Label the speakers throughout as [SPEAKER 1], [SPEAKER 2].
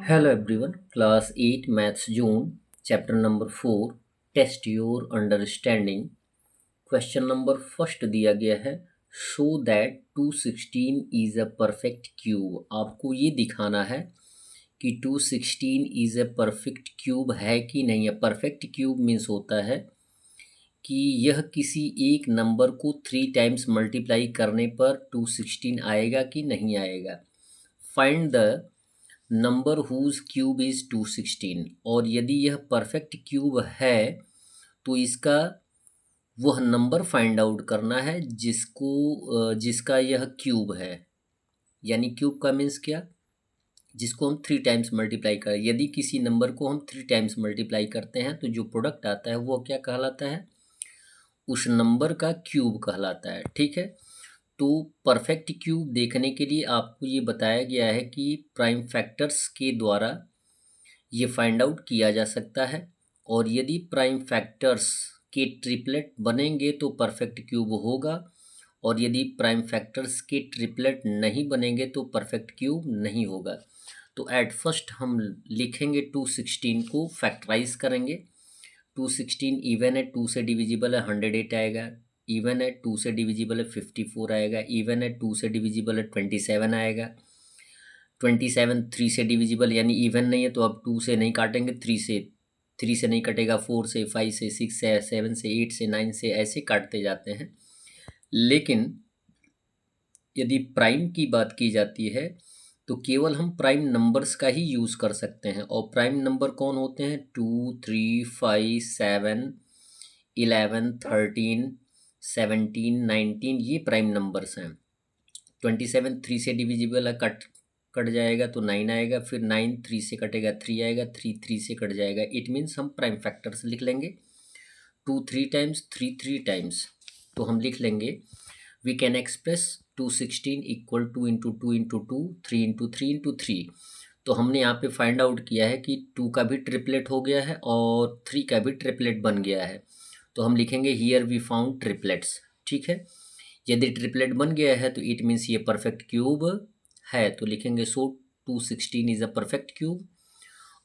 [SPEAKER 1] Hello everyone, class 8 maths June, chapter number 4, test your understanding. Question number first दिया गया है, show that 216 is a perfect cube. आपको ये दिखाना है कि 216 is a perfect cube है कि नहीं है. perfect cube मीन्स होता है कि यह किसी एक नंबर को 3 टाइम्स मल्टीप्लाई करने पर 216 आएगा कि नहीं आएगा. Find the number whose cube is 216. और यदि यह परफेक्ट क्यूब है तो इसका वह नंबर फाइंड आउट करना है जिसका यह क्यूब है. यानी क्यूब का मीन्स क्या, जिसको हम 3 टाइम्स मल्टीप्लाई करें. यदि किसी नंबर को हम 3 टाइम्स मल्टीप्लाई करते हैं तो जो प्रोडक्ट आता है वो क्या कहलाता है, उस नंबर का क्यूब कहलाता है. ठीक है, तो परफेक्ट क्यूब देखने के लिए आपको ये बताया गया है कि प्राइम फैक्टर्स के द्वारा ये फाइंड आउट किया जा सकता है. और यदि प्राइम फैक्टर्स के ट्रिपलेट बनेंगे तो परफेक्ट क्यूब होगा, और यदि प्राइम फैक्टर्स के ट्रिपलेट नहीं बनेंगे तो परफेक्ट क्यूब नहीं होगा. तो एट फर्स्ट हम लिखेंगे 216 को फैक्टराइज करेंगे. 216 इवन है, 2 से डिविजिबल है 108 आएगा. इवन है 2 से डिविजिबल है 54 आएगा. इवन है 2 से डिविजिबल है 27 आएगा. 27 3 से डिविजिबल यानी इवन नहीं है, तो अब 2 से नहीं काटेंगे, 3 से नहीं कटेगा, 4 से, 5 से, 6 से, 7 से, 8 से, 9 से, ऐसे काटते जाते हैं. लेकिन यदि प्राइम की बात की जाती है तो केवल हम प्राइम नंबर्स का ही यूज़ कर सकते हैं. और प्राइम नंबर कौन होते हैं, 2 3 5 7 11 13 17 19, ये प्राइम नंबर्स हैं. 27 3 से डिविजिबल है, कट जाएगा तो 9 आएगा. फिर 9 3 से कटेगा 3 आएगा. 3 3 से कट जाएगा. इट मीन्स हम प्राइम फैक्टर्स लिख लेंगे. 2 3 टाइम्स, 3 3 टाइम्स, तो हम लिख लेंगे we can express 216 equal 2 into 2 into 2 3 into 3 into 3. तो हमने यहाँ पे फाइंड आउट किया है कि 2 का भी ट्रिपलेट हो गया है और 3 का भी ट्रिपलेट बन गया है. तो हम लिखेंगे हियर वी फाउंड ट्रिपलेट्स. ठीक है, यदि ट्रिपलेट बन गया है तो इट मीन्स ये परफेक्ट क्यूब है. तो लिखेंगे सो 216 इज़ अ परफेक्ट क्यूब.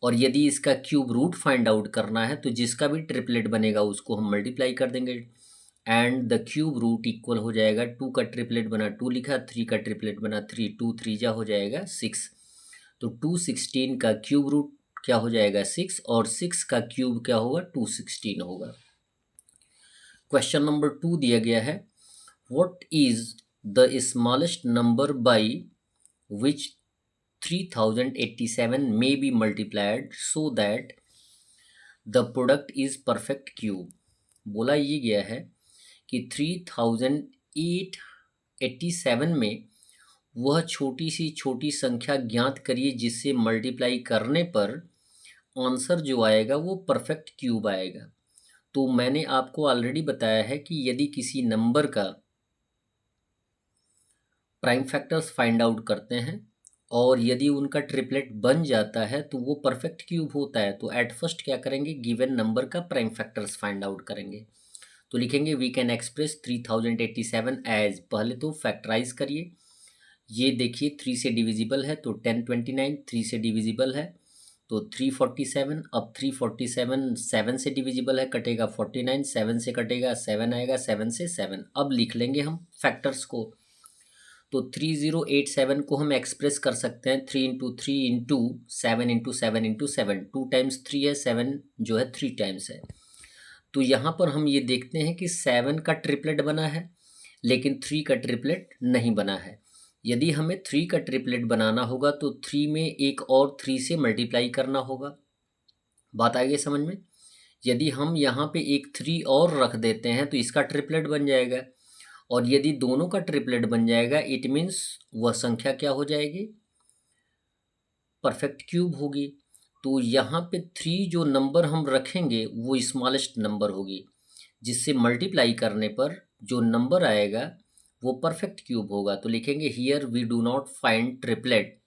[SPEAKER 1] और यदि इसका क्यूब रूट फाइंड आउट करना है तो जिसका भी ट्रिपलेट बनेगा उसको हम मल्टीप्लाई कर देंगे. And the cube root equal हो जाएगा, 2 का ट्रिपलेट बना 2 लिखा, 3 का ट्रिपलेट बना 3, 2 3 जा हो जाएगा 6. तो 216 का क्यूब रूट क्या हो जाएगा 6, और 6 का क्यूब क्या होगा 216 होगा. क्वेश्चन नंबर 2 दिया गया है, what is the smallest number by which 3087 may be multiplied so that the product is perfect cube. बोला ये गया है कि 3887 में वह छोटी सी छोटी संख्या ज्ञात करिए जिससे मल्टीप्लाई करने पर आंसर जो आएगा वो परफेक्ट क्यूब आएगा. तो मैंने आपको ऑलरेडी बताया है कि यदि किसी नंबर का प्राइम फैक्टर्स फाइंड आउट करते हैं और यदि उनका ट्रिपलेट बन जाता है तो वो परफेक्ट क्यूब होता है. तो एट फर्स्ट क्या करेंगे, गिवन नंबर का प्राइम फैक्टर्स फाइंड आउट करेंगे. तो लिखेंगे वी कैन एक्सप्रेस 3087 एज, पहले तो फैक्टराइज करिए. ये देखिए 3 से डिविजिबल है तो 1029, 3 से डिविजिबल है तो 347. अब 347 7 से डिविजिबल है, कटेगा 49, 7 से कटेगा 7 आएगा, 7 से 7. अब लिख लेंगे हम फैक्टर्स को. तो 3087 को हम एक्सप्रेस कर सकते हैं 3 into 3 into 7 into 7 into 7. 2 times 3 है, 7 जो है 3 टाइम्स है. तो यहाँ पर हम ये देखते हैं कि 7 का ट्रिपलेट बना है लेकिन 3 का ट्रिपलेट नहीं बना है. यदि हमें 3 का ट्रिपलेट बनाना होगा तो 3 में एक और 3 से मल्टीप्लाई करना होगा. बात आ गई समझ में. यदि हम यहाँ पे एक 3 और रख देते हैं तो इसका ट्रिपलेट बन जाएगा, और यदि दोनों का ट्रिपलेट बन जाएगा इट मीन्स वह संख्या क्या हो जाएगी, परफेक्ट क्यूब होगी. तो यहाँ पे 3 जो नंबर हम रखेंगे वो स्मॉलेस्ट नंबर होगी, जिससे मल्टीप्लाई करने पर जो नंबर आएगा वो परफेक्ट क्यूब होगा. तो लिखेंगे here we do not find triplet,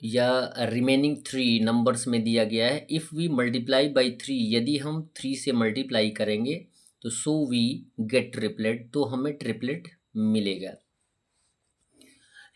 [SPEAKER 1] या रिमेनिंग 3 नंबर्स में दिया गया है. इफ़ वी मल्टीप्लाई बाई 3, यदि हम 3 से मल्टीप्लाई करेंगे तो सो वी गेट ट्रिपलेट, तो हमें ट्रिपलेट मिलेगा.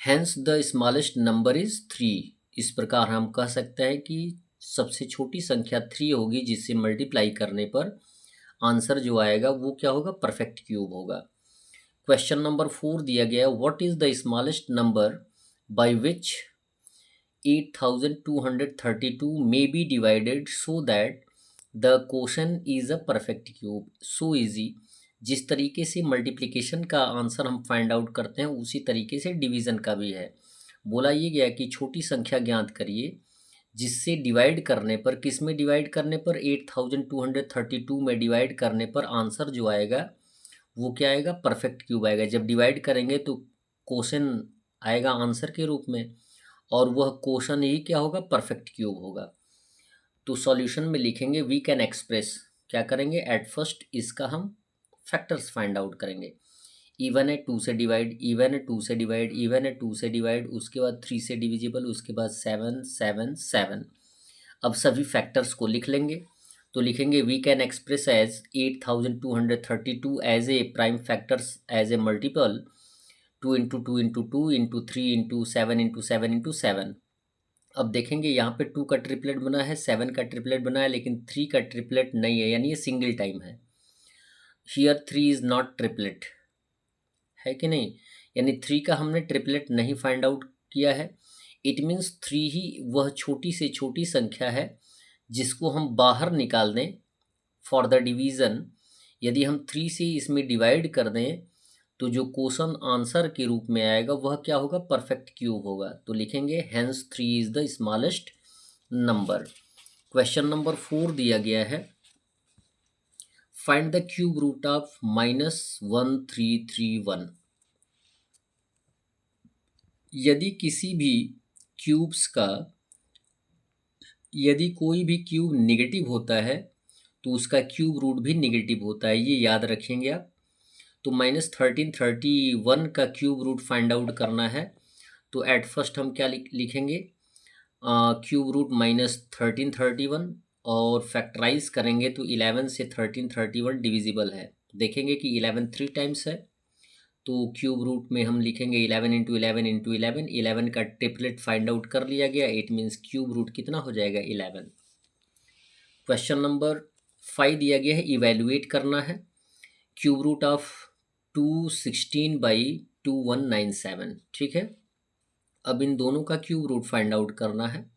[SPEAKER 1] Hence the smallest number is 3, इस प्रकार हम कह सकते हैं कि सबसे छोटी संख्या 3 होगी, जिससे मल्टीप्लाई करने पर आंसर जो आएगा वो क्या होगा, परफेक्ट क्यूब होगा। क्वेश्चन नंबर 4 दिया गया है, what is the smallest number by which 8232 may be divided so that the quotient is a perfect cube. So easy। जिस तरीके से मल्टीप्लिकेशन का आंसर हम फाइंड आउट करते हैं उसी तरीके से डिवीज़न का भी है। बोला ये गया कि छोटी संख्या ज्ञात करिए जिससे डिवाइड करने पर, किस में डिवाइड करने पर, 8232 में डिवाइड करने पर आंसर जो आएगा वो क्या आएगा, परफेक्ट क्यूब आएगा। जब डिवाइड करेंगे तो क्वेश्चन आएगा आंसर के रूप में और वह क्वेश्चन ही क्या होगा, परफेक्ट क्यूब होगा। तो सॉल्यूशन में लिखेंगे वी कैन एक्सप्रेस, क्या करेंगे, एट फर्स्ट इसका हम फैक्टर्स फाइंड आउट करेंगे। इवन है 2 से डिवाइड, इवन है 2 से डिवाइड, इवन है 2 से डिवाइड, उसके बाद 3 से डिविजिबल, उसके बाद 7 7 7। अब सभी फैक्टर्स को लिख लेंगे। तो लिखेंगे we can express as 8232 as a prime factors as a multiple 2 into 2 into 2 into 3 into 7 into 7 into 7। अब देखेंगे यहाँ पे 2 का ट्रिपलेट बना है, 7 का ट्रिपलेट बना है, लेकिन 3 का ट्रिपलेट नहीं है, यानी ये सिंगल टाइम है। हियर 3 इज नॉट ट्रिपलेट, है कि नहीं, यानी 3 का हमने ट्रिपलेट नहीं फाइंड आउट किया है। इट मीन्स 3 ही वह छोटी से छोटी संख्या है जिसको हम बाहर निकाल दें फॉर द डिवीज़न। यदि हम 3 से इसमें डिवाइड कर दें तो जो क्वेश्चन आंसर के रूप में आएगा वह क्या होगा, परफेक्ट क्यूब होगा। तो लिखेंगे hence 3 is the smallest number. Question number 4 दिया गया है, find the cube root of -1331। यदि किसी भी क्यूब्स का, यदि कोई भी क्यूब नेगेटिव होता है तो उसका क्यूब रूट भी नेगेटिव होता है, ये याद रखेंगे आप। तो -1331 का क्यूब रूट फाइंड आउट करना है तो एट फर्स्ट हम क्या लिखेंगे, क्यूब रूट -1331 और फैक्टराइज करेंगे तो 11 से 1331 डिविजिबल है। देखेंगे कि 11 3 टाइम्स है तो क्यूब रूट में हम लिखेंगे 11 इंटू 11 इंटू 11। 11 का ट्रिपलेट फाइंड आउट कर लिया गया, इट मीन्स क्यूब रूट कितना हो जाएगा, 11। क्वेश्चन नंबर 5 दिया गया है, इवेल्युएट करना है क्यूब रूट ऑफ 216/2197। ठीक है, अब इन दोनों का क्यूब रूट फाइंड आउट करना है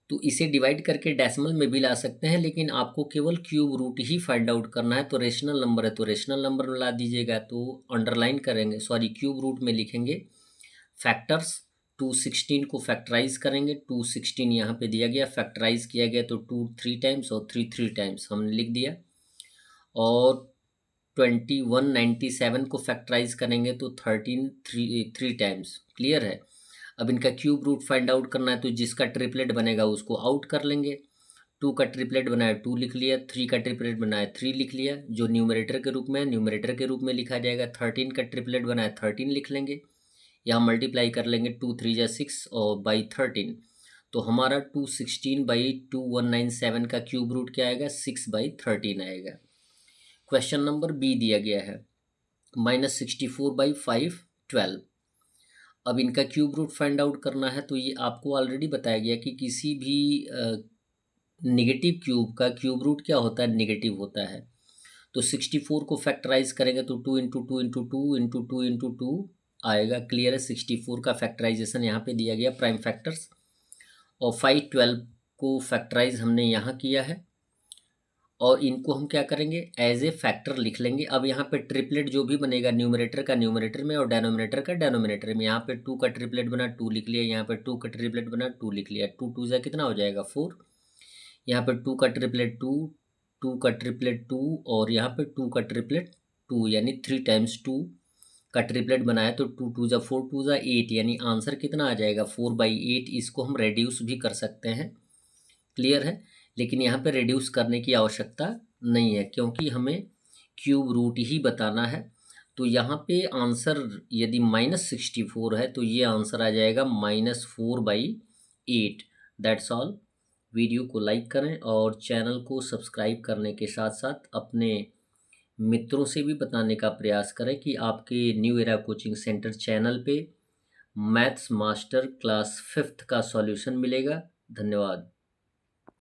[SPEAKER 1] तो इसे डिवाइड करके डेसिमल में भी ला सकते हैं, लेकिन आपको केवल क्यूब रूट ही फाइंड आउट करना है। तो रेशनल नंबर है तो रेशनल नंबर में ला दीजिएगा, तो अंडरलाइन करेंगे, सॉरी क्यूब रूट में लिखेंगे फैक्टर्स। 216 को फैक्टराइज करेंगे, 216 यहाँ पे दिया गया, फैक्टराइज किया गया तो 2 3 टाइम्स और 3 3 टाइम्स हमने लिख दिया। और 2197 को फैक्टराइज करेंगे तो 13 3 टाइम्स। क्लियर है। अब इनका क्यूब रूट फाइंड आउट करना है तो जिसका ट्रिपलेट बनेगा उसको आउट कर लेंगे। 2 का ट्रिपलेट बनाया 2 लिख लिया, 3 का ट्रिपलेट बनाया 3 लिख लिया, जो न्यूमरेटर के रूप में है न्यूमरेटर के रूप में लिखा जाएगा। 13 का ट्रिपलेट बनाया 13 लिख लेंगे, यहाँ मल्टीप्लाई कर लेंगे 2 3 जा 6 और बाई 13, तो हमारा 216/2197 का क्यूब रूट क्या आएगा, 6/13 आएगा। क्वेश्चन नंबर बी दिया गया है, -64/512। अब इनका क्यूब रूट फाइंड आउट करना है तो ये आपको ऑलरेडी बताया गया कि किसी भी नेगेटिव क्यूब का क्यूब रूट क्या होता है, नेगेटिव होता है। तो 64 को फैक्टराइज करेंगे तो 2 इंटू 2 इंटू 2 इंटू 2 इंटू 2 आएगा। क्लियर है, 64 का फैक्टराइजेशन यहाँ पे दिया गया प्राइम फैक्टर्स, और 512 को फैक्टराइज हमने यहाँ किया है और इनको हम क्या करेंगे, एज ए फैक्टर लिख लेंगे। अब यहाँ पे ट्रिपलेट जो भी बनेगा न्यूमरेटर का न्यूमरेटर में और डेनोमिनेटर का डेनोमिनेटर में। यहाँ पे 2 का ट्रिपलेट बना 2 लिख लिया, यहाँ पे 2 का ट्रिपलेट बना 2 लिख लिया, 2 2 जा कितना हो जाएगा 4। यहाँ पे 2 का ट्रिपलेट 2, 2 का ट्रिपलेट 2 और यहाँ पे 2 का ट्रिपलेट 2, यानी 3 टाइम्स 2 का ट्रिपलेट बनाया तो 2 2 जा 4 2 जा 8, यानी आंसर कितना आ जाएगा 4/8। इसको हम रेड्यूस भी कर सकते हैं। क्लियर है, लेकिन यहाँ पे रिड्यूस करने की आवश्यकता नहीं है क्योंकि हमें क्यूब रूट ही बताना है। तो यहाँ पे आंसर यदि -64 है तो ये आंसर आ जाएगा -4/8। That's all. वीडियो को लाइक करें और चैनल को सब्सक्राइब करने के साथ साथ अपने मित्रों से भी बताने का प्रयास करें कि आपके new era coaching centre channel पे मैथ्स मास्टर क्लास 5th का सॉल्यूशन मिलेगा। धन्यवाद।